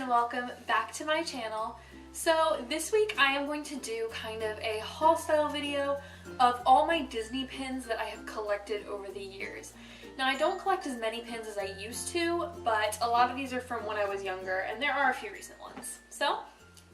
welcome back to my channel. So this week I am going to do kind of a haul style video of all my Disney pins that I have collected over the years. Now I don't collect as many pins as I used to, but a lot of these are from when I was younger and there are a few recent ones. So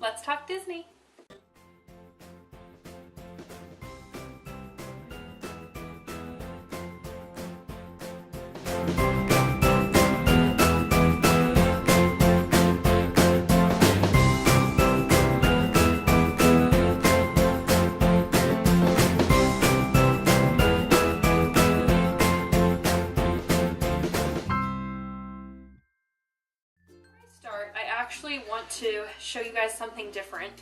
let's talk Disney. I actually want to show you guys something different.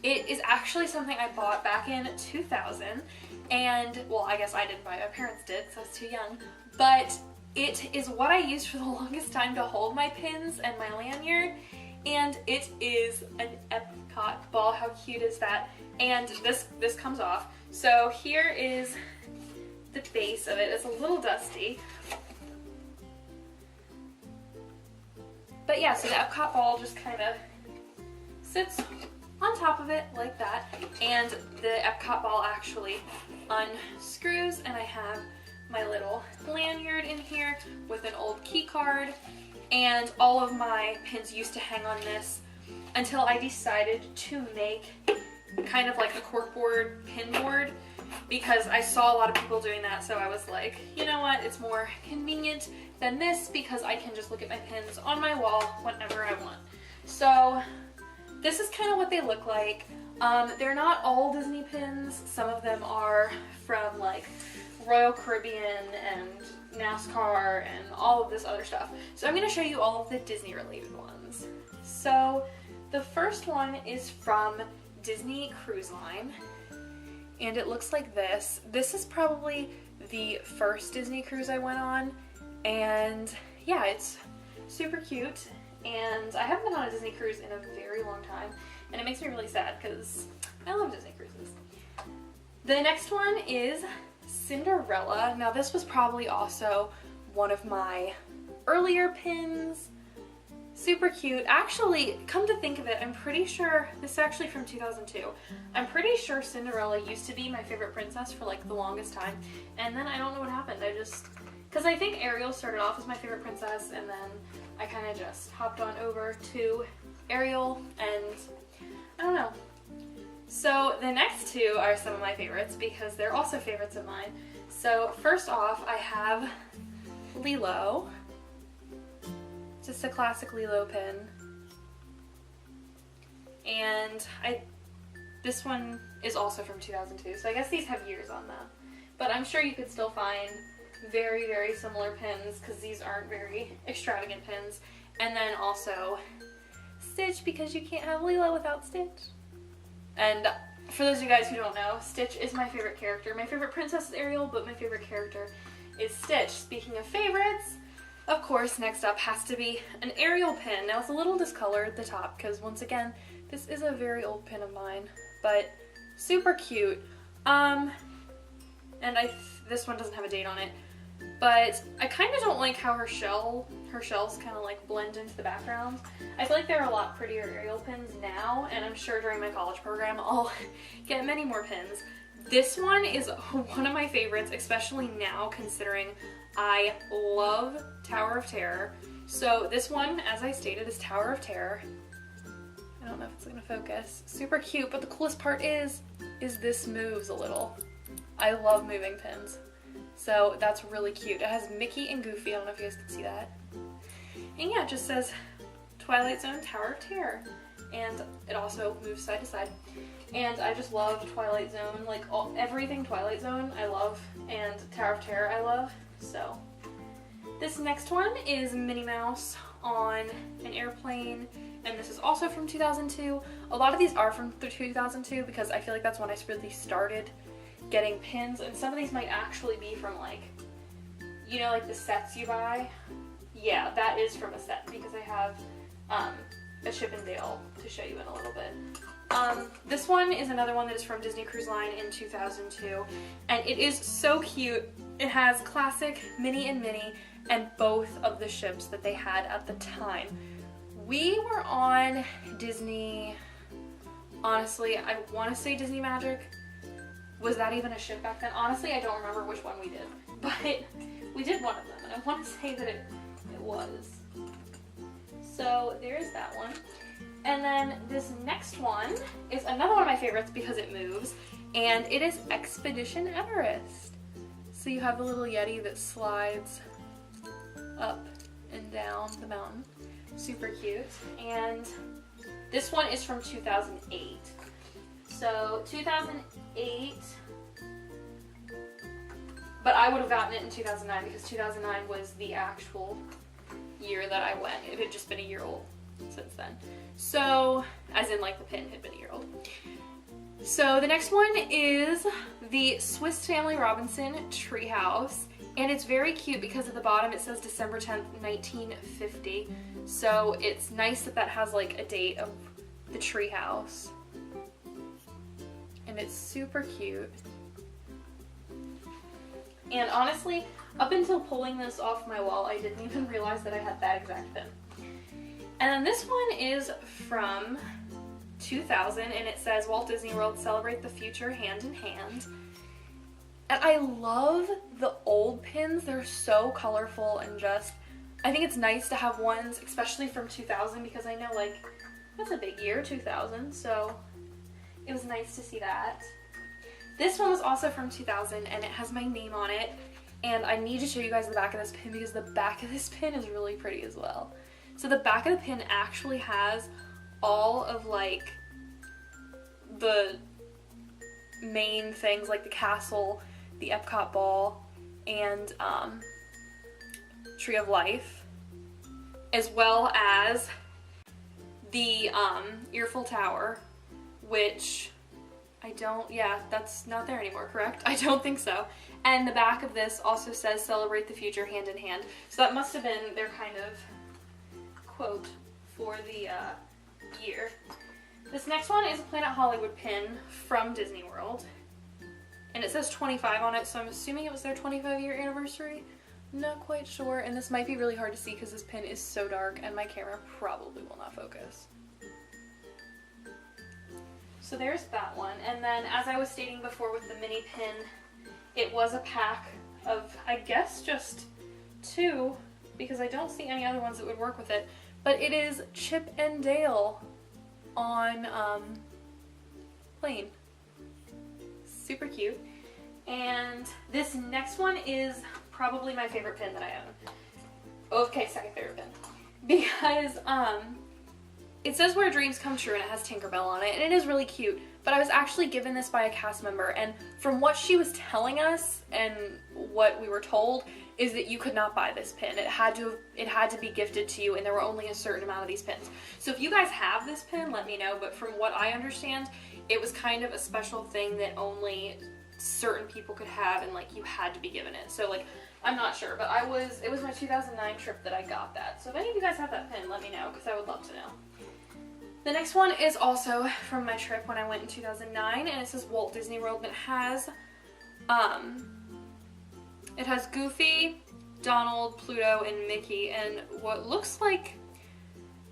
It is actually something I bought back in 2000, and well, I guess I didn't buy it, my parents did because I was too young, but it is what I used for the longest time to hold my pins and my lanyard, and it is an Epcot ball. How cute is that? And this comes off. So here is the base of it. It's a little dusty. But yeah, so the Epcot ball just kind of sits on top of it like that, and the Epcot ball actually unscrews, and I have my little lanyard in here with an old key card, and all of my pins used to hang on this until I decided to make kind of like a corkboard pin board, because I saw a lot of people doing that, so I was like, you know what, it's more convenient than this because I can just look at my pins on my wall whenever I want. So this is kind of what they look like. They're not all Disney pins. Some of them are from like Royal Caribbean and NASCAR and all of this other stuff. So I'm going to show you all of the Disney related ones. So the first one is from Disney Cruise Line, and it looks like this. This is probably the first Disney cruise I went on, and yeah, it's super cute, and I haven't been on a Disney cruise in a very long time, and it makes me really sad because I love Disney cruises. The next one is Cinderella. Now this was probably also one of my earlier pins. Super cute. Actually, come to think of it, I'm pretty sure, this is actually from 2002, I'm pretty sure Cinderella used to be my favorite princess for like the longest time, and then I don't know what happened. Because I think Ariel started off as my favorite princess, and then I kind of just hopped on over to Ariel, and I don't know. So the next two are some of my favorites because they're also favorites of mine. So first off, I have Lilo. Just a classic Lilo pin, and this one is also from 2002, so I guess these have years on them, but I'm sure you could still find very, very similar pins because these aren't very extravagant pins. And then also Stitch, because you can't have Lilo without Stitch. And for those of you guys who don't know, Stitch is my favorite character. My favorite princess is Ariel, but my favorite character is Stitch. Speaking of favorites, of course, next up has to be an Ariel pin. Now it's a little discolored at the top because once again, this is a very old pin of mine, but super cute. And this one doesn't have a date on it, but I kind of don't like how her shells kind of like blend into the background. I feel like there are a lot prettier Ariel pins now, and I'm sure during my college program I'll get many more pins. This one is one of my favorites, especially now considering I love Tower of Terror. So this one, as I stated, is Tower of Terror. I don't know if it's gonna focus. Super cute, but the coolest part is this moves a little. I love moving pins. So that's really cute. It has Mickey and Goofy. I don't know if you guys can see that. And yeah, it just says Twilight Zone Tower of Terror. And it also moves side to side. And I just love Twilight Zone, like everything Twilight Zone I love, and Tower of Terror I love. So this next one is Minnie Mouse on an airplane, and this is also from 2002. A lot of these are from 2002 because I feel like that's when I really started getting pins, and some of these might actually be from like, you know, like the sets you buy. Yeah, that is from a set because I have a Chip and Dale to show you in a little bit. This one is another one that is from Disney Cruise Line in 2002, and it is so cute. It has classic Minnie and Minnie and both of the ships that they had at the time. We were on Disney, honestly, I want to say Disney Magic. Was that even a ship back then? Honestly, I don't remember which one we did, but we did one of them, and I want to say that it was. So there's that one. And then this next one is another one of my favorites because it moves, and it is Expedition Everest. So you have the little Yeti that slides up and down the mountain. Super cute. And this one is from 2008. So 2008, but I would have gotten it in 2009 because 2009 was the actual year that I went. It had just been a year old since then. So, as in like the pin had been a year old. So the next one is the Swiss Family Robinson Treehouse. And it's very cute because at the bottom it says December 10th, 1950. So it's nice that that has like a date of the treehouse. And it's super cute. And honestly, up until pulling this off my wall, I didn't even realize that I had that exact pin. And then this one is from 2000, and it says Walt Disney World, celebrate the future hand in hand. And I love the old pins. They're so colorful and just, I think it's nice to have ones, especially from 2000, because I know like, that's a big year, 2000, so it was nice to see that. This one was also from 2000, and it has my name on it, and I need to show you guys the back of this pin because the back of this pin is really pretty as well. So the back of the pin actually has all of like the main things like the castle, the Epcot ball, and Tree of Life, as well as the Earful Tower, which I don't, yeah, that's not there anymore, correct? I don't think so. And the back of this also says celebrate the future hand in hand. So that must have been their kind of quote for the year. This next one is a Planet Hollywood pin from Disney World. And it says 25 on it, so I'm assuming it was their 25-year anniversary. Not quite sure, and this might be really hard to see because this pin is so dark and my camera probably will not focus. So there's that one. And then as I was stating before with the mini pin, it was a pack of, I guess, just 2, because I don't see any other ones that would work with it. But it is Chip and Dale on plain. Super cute. And this next one is probably my favorite pin that I own. Okay, second favorite pin. Because it says where dreams come true and it has Tinkerbell on it, and it is really cute. But I was actually given this by a cast member, and from what she was telling us and what we were told is that you could not buy this pin. It had to be gifted to you, and there were only a certain amount of these pins. So if you guys have this pin, let me know. But from what I understand, it was kind of a special thing that only certain people could have, and like you had to be given it. So like, I'm not sure, but it was my 2009 trip that I got that. So if any of you guys have that pin, let me know, because I would love to know. The next one is also from my trip when I went in 2009, and it says Walt Disney World, and it has Goofy, Donald, Pluto, and Mickey, and what looks like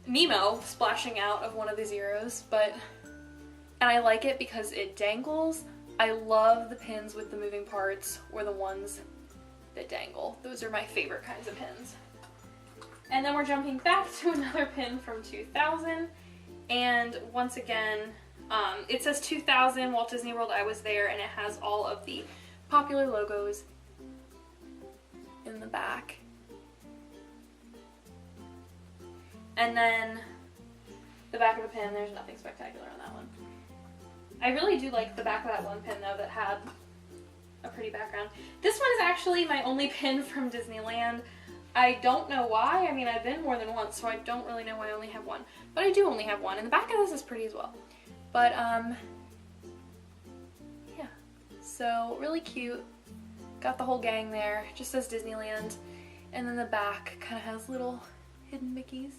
Nemo splashing out of one of the zeros, and I like it because it dangles. I love the pins with the moving parts, or the ones that dangle. Those are my favorite kinds of pins. And then we're jumping back to another pin from 2000, and once again, it says 2000 Walt Disney World, I was there, and it has all of the popular logos in the back. And then the back of the pin, there's nothing spectacular on that one. I really do like the back of that one pin though that had a pretty background. This one is actually my only pin from Disneyland. I don't know why. I mean, I've been more than once, so I don't really know why I only have one. But I do only have one, and the back of this is pretty as well. But, yeah. So, really cute. Got the whole gang there. Just says Disneyland. And then the back kind of has little hidden Mickeys.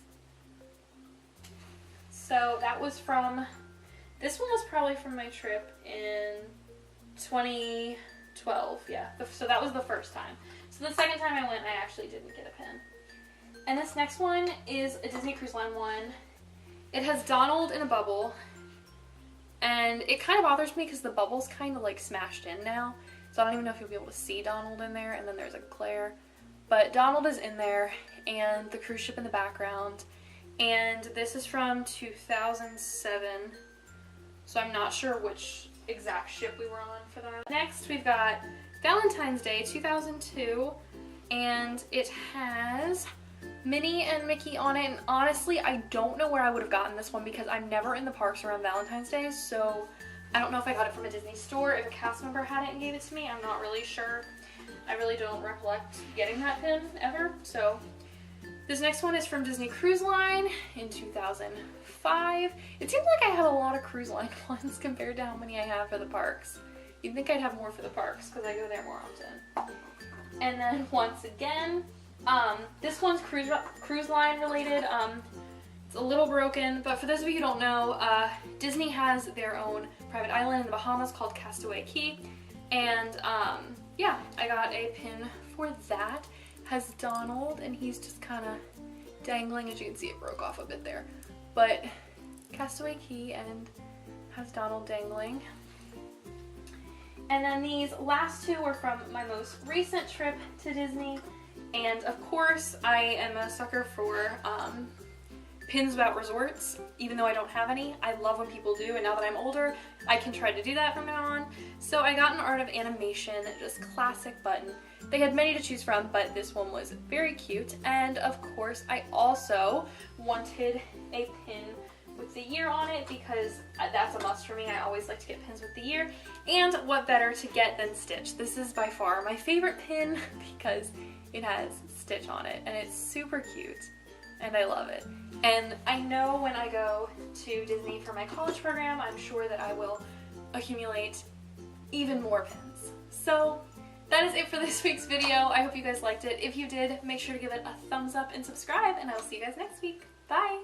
So, that was from... This one was probably from my trip in 2012, yeah. So that was the first time. So the second time I went, I actually didn't get a pin. And this next one is a Disney Cruise Line one. It has Donald in a bubble, and it kind of bothers me because the bubble's kind of like smashed in now, so I don't even know if you'll be able to see Donald in there, and then there's a glare. But Donald is in there, and the cruise ship in the background, and this is from 2007, so I'm not sure which exact ship we were on for that. Next, we've got Valentine's Day 2002, and it has Minnie and Mickey on it, and honestly, I don't know where I would have gotten this one because I'm never in the parks around Valentine's Day, so I don't know if I got it from a Disney store, if a cast member had it and gave it to me, I'm not really sure. I really don't recollect getting that pin ever, so this next one is from Disney Cruise Line in 2005. It seems like I have a lot of Cruise Line ones compared to how many I have for the parks. You'd think I'd have more for the parks because I go there more often. And then once again, this one's cruise line related. It's a little broken, but for those of you who don't know, Disney has their own private island in the Bahamas called Castaway Cay, and yeah, I got a pin for that. Has Donald, and he's just kind of dangling. As you can see, it broke off a bit there, but Castaway Cay and has Donald dangling. And then these last two were from my most recent trip to Disney. And of course, I am a sucker for pins about resorts, even though I don't have any. I love when people do, and now that I'm older, I can try to do that from now on. So I got an Art of Animation, just classic button. They had many to choose from, but this one was very cute. And of course, I also wanted a pin with the year on it because that's a must for me. I always like to get pins with the year. And what better to get than Stitch? This is by far my favorite pin because it has Stitch on it, and it's super cute, and I love it. And I know when I go to Disney for my college program, I'm sure that I will accumulate even more pins. So that is it for this week's video. I hope you guys liked it. If you did, make sure to give it a thumbs up and subscribe, and I will see you guys next week. Bye!